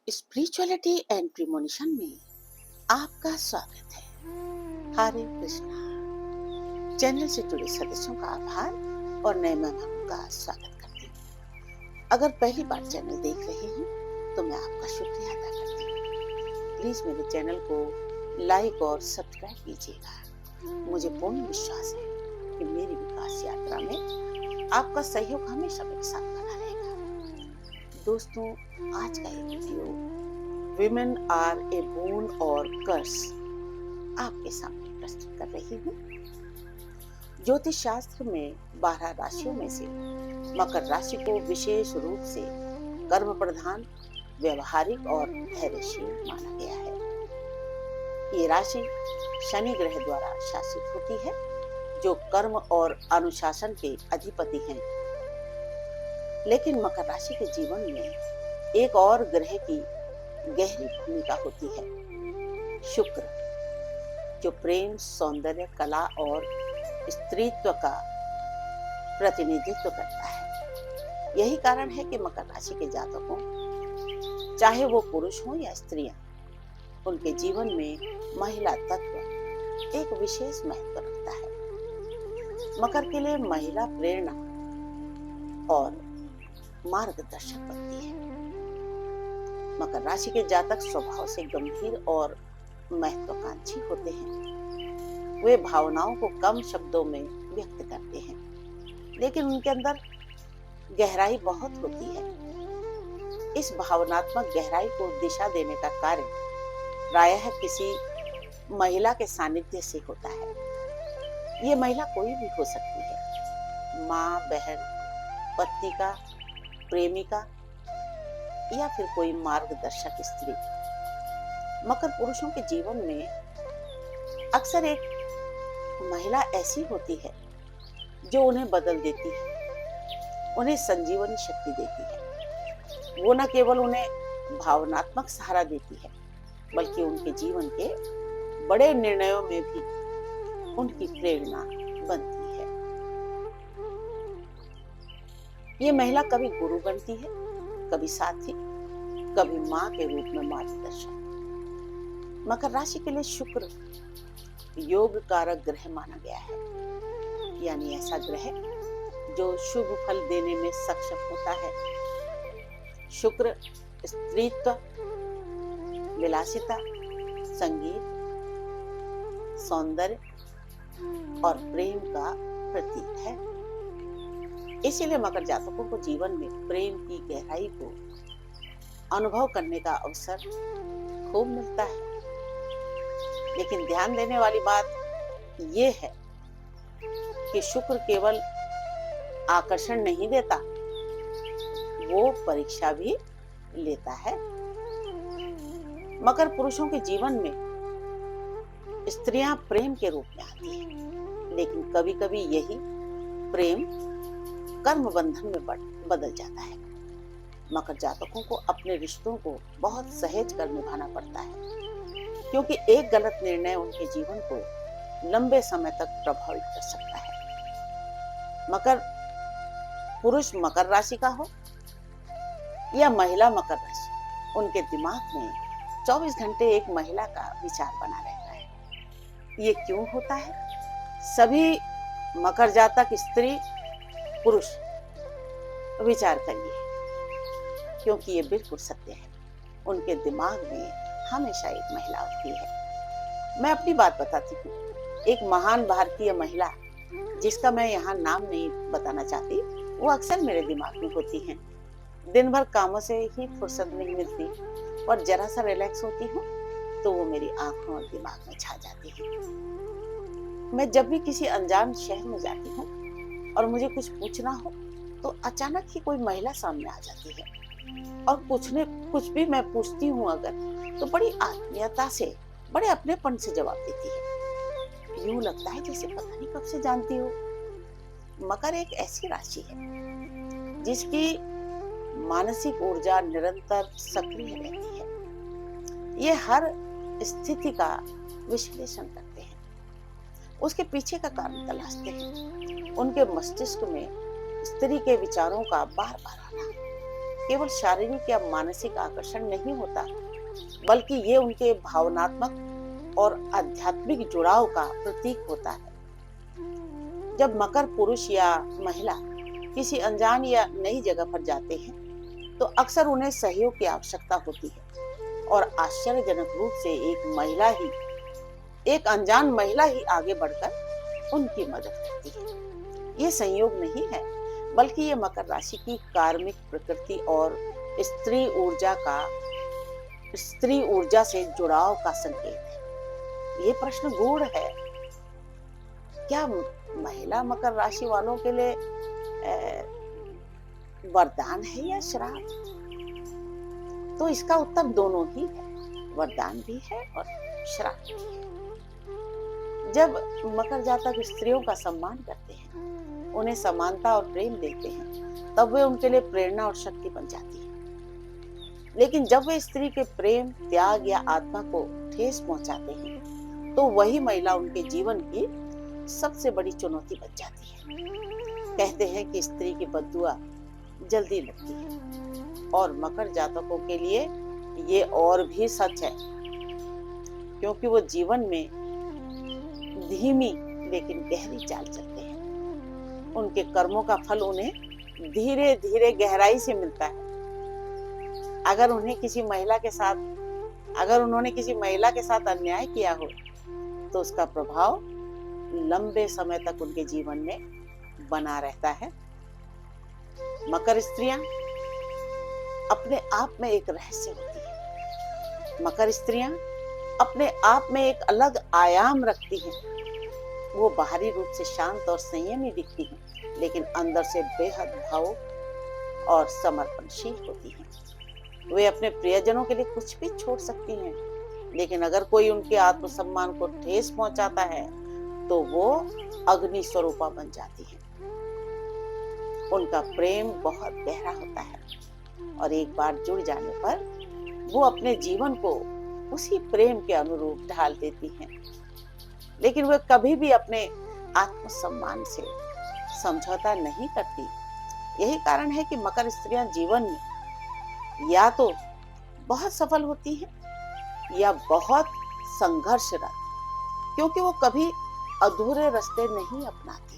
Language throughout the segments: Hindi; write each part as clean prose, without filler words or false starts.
स्पिरिचुअलिटी एंड प्रीमोनिशन में आपका स्वागत है। हरे कृष्णा। चैनल से जुड़े सदस्यों का आभार और नए मेहमानों का स्वागत करती हूँ। अगर पहली बार चैनल देख रहे हैं तो मैं आपका शुक्रिया अदा करती हूँ। प्लीज मेरे चैनल को लाइक और सब्सक्राइब कीजिएगा। मुझे पूर्ण विश्वास है कि मेरी विकास यात्रा में आपका सहयोग हमेशा मेरे साथ बना रहेगा। दोस्तों, आज का ये video women are a boon or curse आपके सामने प्रस्तुत कर रही हूँ। ज्योतिष शास्त्र में 12 राशियों में से मकर राशि को विशेष रूप से कर्म प्रधान, व्यवहारिक और धैर्यशील माना गया है। ये राशि शनि ग्रह द्वारा शासित होती है, जो कर्म और अनुशासन के अधिपति हैं। लेकिन मकर राशि के जीवन में एक और ग्रह की गहरी भूमिका होती है, शुक्र, जो प्रेम, सौंदर्य, कला और स्त्रीत्व का प्रतिनिधित्व करता है। यही कारण है कि मकर राशि के जातकों, चाहे वो पुरुष हो या स्त्रियां, उनके जीवन में महिला तत्व एक विशेष महत्व रखता है। मकर के लिए महिला प्रेरणा और मार्गदर्शक बनती है। मकर राशि के जातक स्वभाव से गंभीर और महत्वाकांक्षी होते हैं। वे भावनाओं को कम शब्दों में व्यक्त करते हैं, लेकिन उनके अंदर गहराई बहुत होती है। इस भावनात्मक गहराई को दिशा देने का कार्य प्रायः किसी महिला के सानिध्य से होता है। ये महिला कोई भी हो सकती है, माँ, बहन, पति का, प्रेमिका या फिर कोई मार्गदर्शक स्त्री। मकर पुरुषों के जीवन में अक्सर एक महिला ऐसी होती है जो उन्हें बदल देती है, उन्हें संजीवनी शक्ति देती है। वो न केवल उन्हें भावनात्मक सहारा देती है, बल्कि उनके जीवन के बड़े निर्णयों में भी उनकी प्रेरणा बनती है। ये महिला कभी गुरु बनती है, कभी साथी, कभी माँ के रूप में मार्गदर्शक। मकर राशि के लिए शुक्र योग कारक ग्रह माना गया है, यानी ऐसा ग्रह जो शुभ फल देने में सक्षम होता है। शुक्र स्त्रीत्व, विलासिता, संगीत, सौंदर्य और प्रेम का प्रतीक है। इसीलिए मकर जातकों को जीवन में प्रेम की गहराई को अनुभव करने का अवसर खूब मिलता है। लेकिन ध्यान देने वाली बात यह है कि शुक्र केवल आकर्षण नहीं देता, वो परीक्षा भी लेता है। मकर पुरुषों के जीवन में स्त्रियां प्रेम के रूप में आती हैं, लेकिन कभी कभी यही प्रेम कर्म बंधन में बदल जाता है। मकर जातकों को अपने रिश्तों को बहुत सहेज कर निभाना पड़ता है, क्योंकि एक गलत निर्णय उनके जीवन को लंबे समय तक प्रभावित कर सकता है। मकर पुरुष मकर राशि का हो या महिला मकर राशि, उनके दिमाग में 24 घंटे एक महिला का विचार बना रहता है। ये क्यों होता है? सभी मकर जातक स्त्री पुरुष विचार करिए, क्योंकि ये बिल्कुल सत्य है। उनके दिमाग में हमेशा एक महिला होती है। मैं अपनी बात बताती हूँ। एक महान भारतीय महिला, जिसका मैं यहाँ नाम नहीं बताना चाहती, वो अक्सर मेरे दिमाग में होती हैं। दिन भर कामों से ही फुर्सत नहीं मिलती और जरा सा रिलैक्स होती हूँ तो वो मेरी आंखों और दिमाग में छा जाती है। मैं जब भी किसी अनजान शहर में जाती हूँ और मुझे कुछ पूछना हो तो अचानक ही कोई महिला सामने आ जाती है, और कुछ भी मैं पूछती हूँ अगर, तो बड़ी आत्मीयता से, बड़े अपनेपन से जवाब देती है। यूं लगता है जैसे पता नहीं कब से जानती हो। मकर एक ऐसी राशि है जिसकी मानसिक ऊर्जा निरंतर सक्रिय रहती है। ये हर स्थिति का विश्लेषण करते हैं, उसके पीछे का कारण तलाशते हैं। उनके मस्तिष्क में स्त्री के विचारों का बार बार आना, केवल शारीरिक या मानसिक आकर्षण नहीं होता, बल्कि ये उनके भावनात्मक और आध्यात्मिक जुड़ाव का प्रतीक होता है। जब मकर पुरुष या महिला किसी अनजान या नई जगह पर जाते हैं, तो अक्सर उन्हें सहयोग की आवश्यकता होती है और आश्चर्यजनक रूप से एक अनजान महिला ही आगे बढ़कर उनकी मदद करती है। ये संयोग नहीं है, बल्कि ये मकर राशि की कार्मिक प्रकृति और स्त्री ऊर्जा का स्त्री ऊर्जा से जुड़ाव का संकेत है। ये प्रश्न गूढ़ है, क्या महिला मकर राशि वालों के लिए वरदान है या श्राप? तो इसका उत्तर दोनों ही है, वरदान भी है और श्राप भी है। जब मकर जातक स्त्रियों का सम्मान करते हैं, उन्हें समानता और प्रेम देते हैं, तब वे उनके लिए प्रेरणा और शक्ति बन जाती है। लेकिन जब वे स्त्री के प्रेम, त्याग या आत्मा को ठेस पहुंचाते हैं, तो वही महिला उनके जीवन की सबसे बड़ी चुनौती बन जाती है। कहते हैं कि स्त्री की बद्दुआ जल्दी लगती है, और मकर जातकों के लिए ये और भी सच है, क्योंकि वो जीवन में धीमी लेकिन गहरी चाल चलते हैं। उनके कर्मों का फल उन्हें धीरे धीरे गहराई से मिलता है। अगर उन्होंने किसी महिला के साथ अन्याय किया हो, तो उसका प्रभाव लंबे समय तक उनके जीवन में बना रहता है। मकर स्त्रियां अपने आप में एक रहस्य होती है। मकर स्त्रियां अपने आप में एक अलग आयाम रखती हैं। वो बाहरी रूप से शांत और संयमी दिखती हैं, लेकिन अंदर से बेहद भावुक और समर्पणशील होती हैं। वे अपने प्रियजनों के लिए कुछ भी छोड़ सकती हैं, लेकिन अगर कोई उनके आत्मसम्मान को ठेस पहुंचाता है, तो वो अग्नि स्वरूपा बन जाती है। उनका प्रेम बहुत गहरा होता है, और एक बार जुड़ जाने पर वो अपने जीवन को उसी प्रेम के अनुरूप ढाल देती हैं। लेकिन वे कभी भी अपने आत्मसम्मान से समझौता नहीं करती। यही कारण है कि मकर स्त्रियां जीवन में या तो बहुत सफल होती हैं या बहुत संघर्षरत, क्योंकि वो कभी अधूरे रास्ते नहीं अपनाती।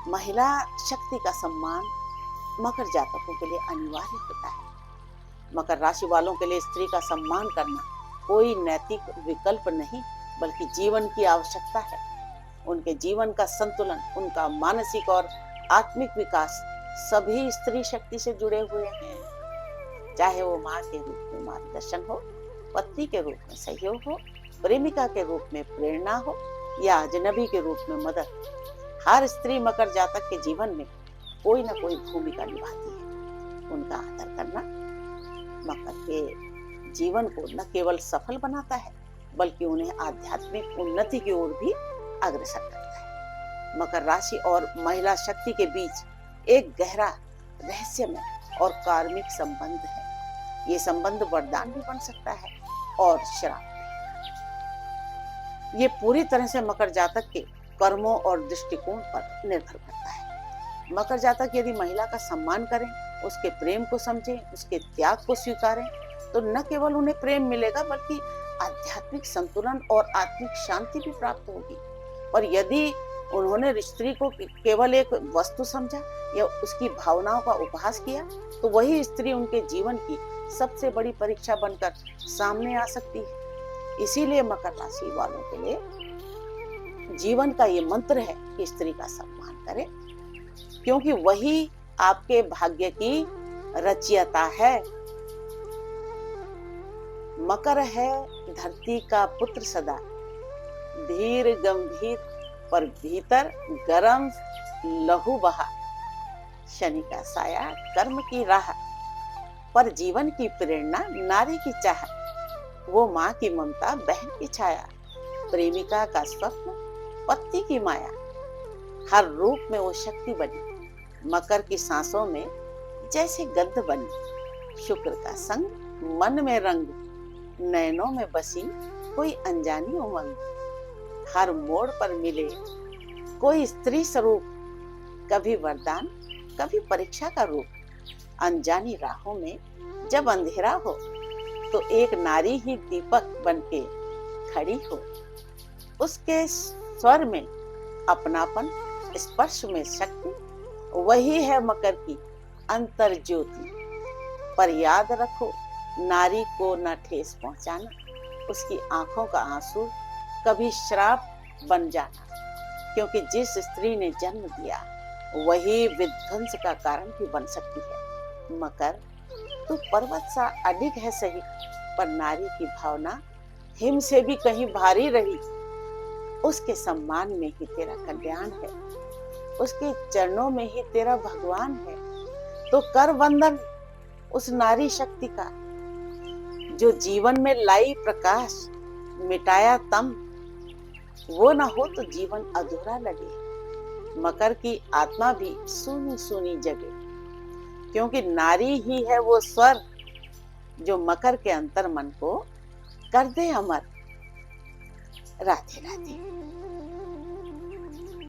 महिला शक्ति का सम्मान मकर जातकों के लिए अनिवार्य होता है। मकर राशि वालों के लिए स्त्री का सम्मान करना कोई नैतिक विकल्प नहीं, बल्कि जीवन की आवश्यकता है। उनके जीवन का संतुलन, उनका मानसिक और आत्मिक विकास सभी स्त्री शक्ति से जुड़े हुए हैं। चाहे वो माँ के रूप में मार्गदर्शन हो, पत्नी के रूप में सहयोग हो, प्रेमिका के रूप में प्रेरणा हो, या अजनबी के रूप में मदद। हर स्त्री मकर जातक के जीवन में कोई ना कोई भूमिका निभाती है। उनका आदर करना मकर के जीवन को न केवल सफल बनाता है, बल्कि उन्हें आध्यात्मिक उन्नति की ओर भी अग्रसर करता है। मकर राशि और महिला शक्ति के बीच एक गहरा रहस्यमय और कार्मिक संबंध है। ये संबंध वरदान भी बन सकता है और श्राप भी। ये पूरी तरह से मकर जातक के कर्मों और दृष्टिकोण पर निर्भर करता है। मकर जातक यदि महिला का सम्मान करें, उसके प्रेम को समझें, उसके त्याग को स्वीकारें, तो न केवल उन्हें प्रेम मिलेगा, बल्कि आध्यात्मिक संतुलन और आत्मिक शांति भी प्राप्त होगी। और यदि उन्होंने स्त्री को केवल एक वस्तु समझा या उसकी भावनाओं का उपहास किया, तो वही स्त्री उनके जीवन की सबसे बड़ी परीक्षा बनकर सामने आ सकती है। इसीलिए मकर राशि वालों के लिए जीवन का ये मंत्र है कि स्त्री का सम्मान करें, क्योंकि वही आपके भाग्य की रचयिता है। मकर है धरती का पुत्र सदा, धीर गंभीर पर भीतर गरम लहू बहा। शनि का साया कर्म की राह, पर जीवन की प्रेरणा नारी की चाह। वो माँ की ममता, बहन की छाया, प्रेमिका का स्वप्न, पति की माया। हर रूप में वो शक्ति बनी, मकर की सांसों में जैसे गंध बनी। शुक्र का संग, मन में रंग, नैनों में बसी कोई अनजानी उमंग। हर मोड़ पर मिले कोई स्त्री स्वरूप, कभी वरदान, कभी परीक्षा का रूप। अनजानी राहों में जब अंधेरा हो तो एक नारी ही दीपक बनके खड़ी हो। उसके स्वर में अपनापन, स्पर्श में शक्ति, वही है मकर की अंतर ज्योति। पर याद रखो, नारी को न ठेस पहुंचाना, उसकी आंखों का आंसू कभी श्राप बन जाना, क्योंकि जिस स्त्री ने जन्म दिया वही विध्वंस का कारण भी बन सकती है। मकर, तू पर्वत सा अडिग है सही, पर नारी की भावना हिम से भी कहीं भारी रही। उसके सम्मान में ही तेरा कल्याण है, उसके चरणों में ही तेरा भगवान है। तो कर वंदन उस नारी शक्ति का, जो जीवन में लाई प्रकाश, मिटाया तम। वो ना हो तो जीवन अधूरा लगे। मकर की आत्मा भी सूनी सूनी जगे, क्योंकि नारी ही है वो स्वर जो मकर के अंतर मन को कर दे अमर। राधे राधे।